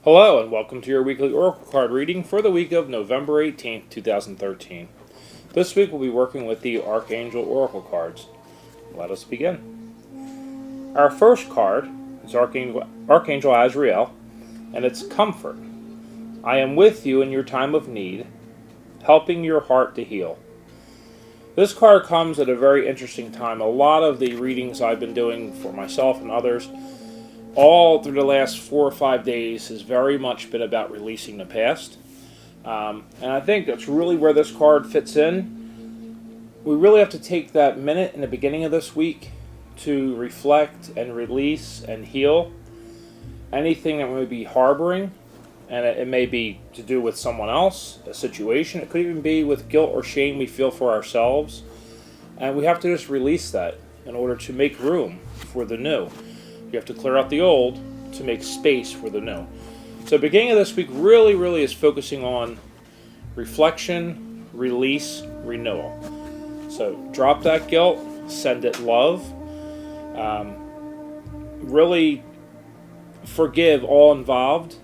Hello, and welcome to your weekly Oracle card reading for the week of November 18th, 2013. This week we'll be working with the Archangel Oracle cards. Let us begin. Our first card is Archangel Azrael, and it's Comfort. I am with you in your time of need, helping your heart to heal. This card comes at a very interesting time. A lot of the readings I've been doing for myself and others all through the last 4 or 5 days has very much been about releasing the past. And I think that's really where this card fits in. We really have to take that minute in the beginning of this week to reflect and release and heal anything that we may be harboring. And it may be to do with someone else, a situation. It could even be with guilt or shame we feel for ourselves. And we have to just release that in order to make room for the new. You have to clear out the old to make space for the new. So the beginning of this week really is focusing on reflection, release, renewal. So drop that guilt, send it love. Really forgive all involved.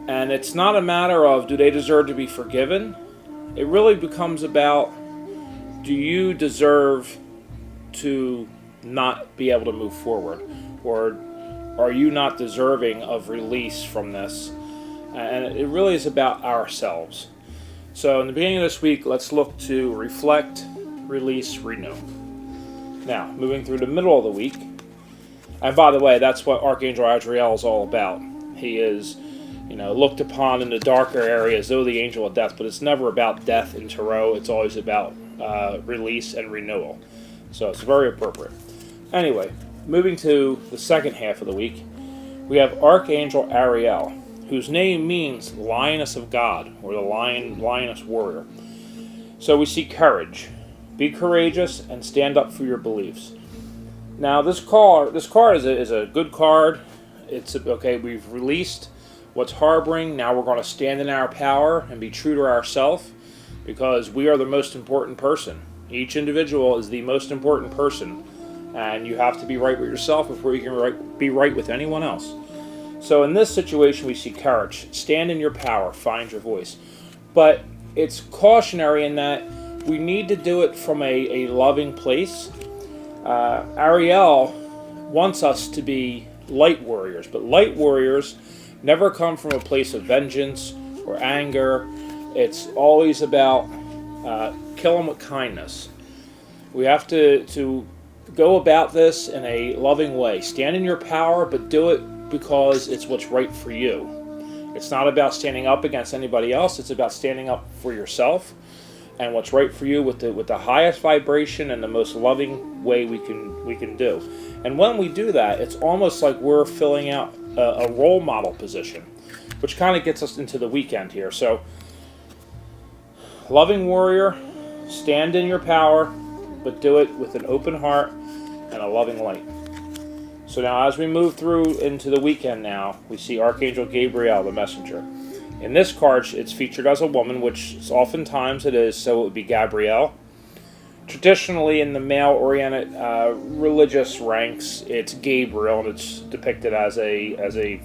And it's not a matter of do they deserve to be forgiven. It really becomes about do you deserve to not be able to move forward? Or are you not deserving of release from this? And it really is about ourselves. So in the beginning of this week, let's look to reflect, release, renew. Now, moving through the middle of the week, and by the way, that's what Archangel Azrael is all about. He is, looked upon in the darker areas, though the angel of death, but it's never about death in tarot. It's always about release and renewal. So it's very appropriate. Anyway, moving to the second half of the week, we have Archangel Ariel, whose name means Lioness of God, or the Lioness Warrior. So we see courage. Be courageous and stand up for your beliefs. Now this card is a good card. It's okay, we've released what's harboring. Now we're going to stand in our power and be true to ourselves, because we are the most important person. Each individual is the most important person. And you have to be right with yourself before you can be right with anyone else. So in this situation, we see courage. Stand in your power. Find your voice. But it's cautionary in that we need to do it from a loving place. Ariel wants us to be light warriors. But light warriors never come from a place of vengeance or anger. It's always about kill them with kindness. We have to go about this in a loving way. Stand in your power, but do it because it's what's right for you. It's not about standing up against anybody else. It's about standing up for yourself and what's right for you with the highest vibration and the most loving way we can do. And when we do that, it's almost like we're filling out a role model position, which kind of gets us into the weekend here. So, loving warrior, stand in your power, but do it with an open heart and a loving light. So now as we move through into the weekend now, we see Archangel Gabriel, the messenger. In this card, it's featured as a woman, which oftentimes it is, so it would be Gabrielle. Traditionally, in the male-oriented religious ranks, it's Gabriel, and it's depicted as a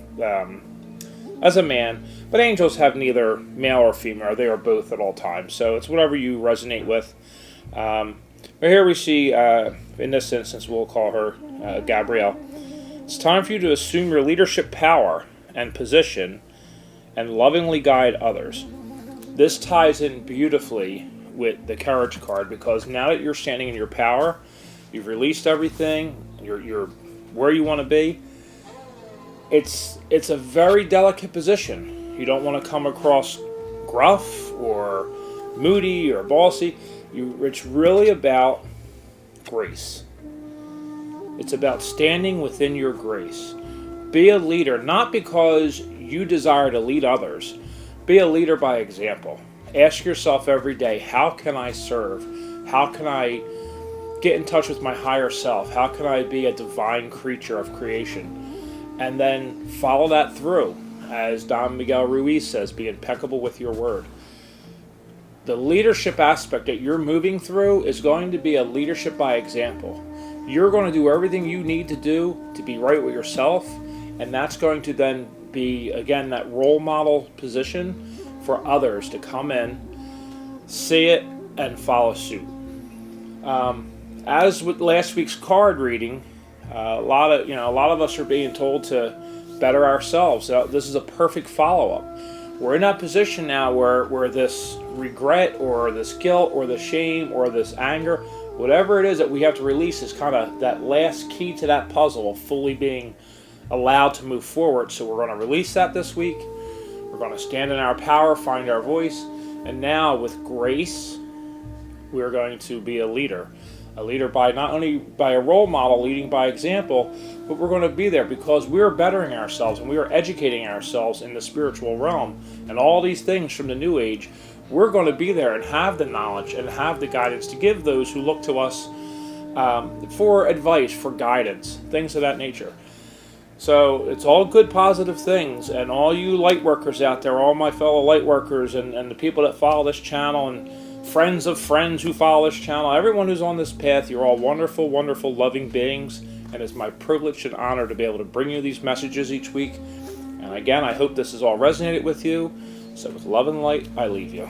man. But angels have neither male or female; they are both at all times. So it's whatever you resonate with. But here we see, in this instance, we'll call her Gabrielle. It's time for you to assume your leadership power and position and lovingly guide others. This ties in beautifully with the courage card, because now that you're standing in your power, you've released everything, you're where you want to be. It's a very delicate position. You don't want to come across gruff or moody or bossy. It's really about grace. It's about standing within your grace. Be a leader, not because you desire to lead others. Be a leader by example. Ask yourself every day, how can I serve? How can I get in touch with my higher self? How can I be a divine creature of creation? And then follow that through. As Don Miguel Ruiz says, be impeccable with your word. The leadership aspect that you're moving through is going to be a leadership by example. You're going to do everything you need to do to be right with yourself, and that's going to then be, again, that role model position for others to come in, see it, and follow suit. As with last week's card reading, a lot of us are being told to better ourselves. So this is a perfect follow-up. We're in that position now where this regret or this guilt or the shame or this anger, whatever it is that we have to release, is kind of that last key to that puzzle of fully being allowed to move forward. So we're going to release that this week. We're going to stand in our power, find our voice, and now with grace, we're going to be a leader by not only by a role model, leading by example, but we're going to be there because we're bettering ourselves and we are educating ourselves in the spiritual realm and all these things from the New Age. We're going to be there and have the knowledge and have the guidance to give those who look to us for advice, for guidance, things of that nature. So it's all good, positive things, and all you light workers out there, all my fellow light workers and the people that follow this channel and friends of friends who follow this channel, everyone who's on this path, you're all wonderful, wonderful, loving beings, and it's my privilege and honor to be able to bring you these messages each week. And again, I hope this has all resonated with you. So with love and light, I leave you.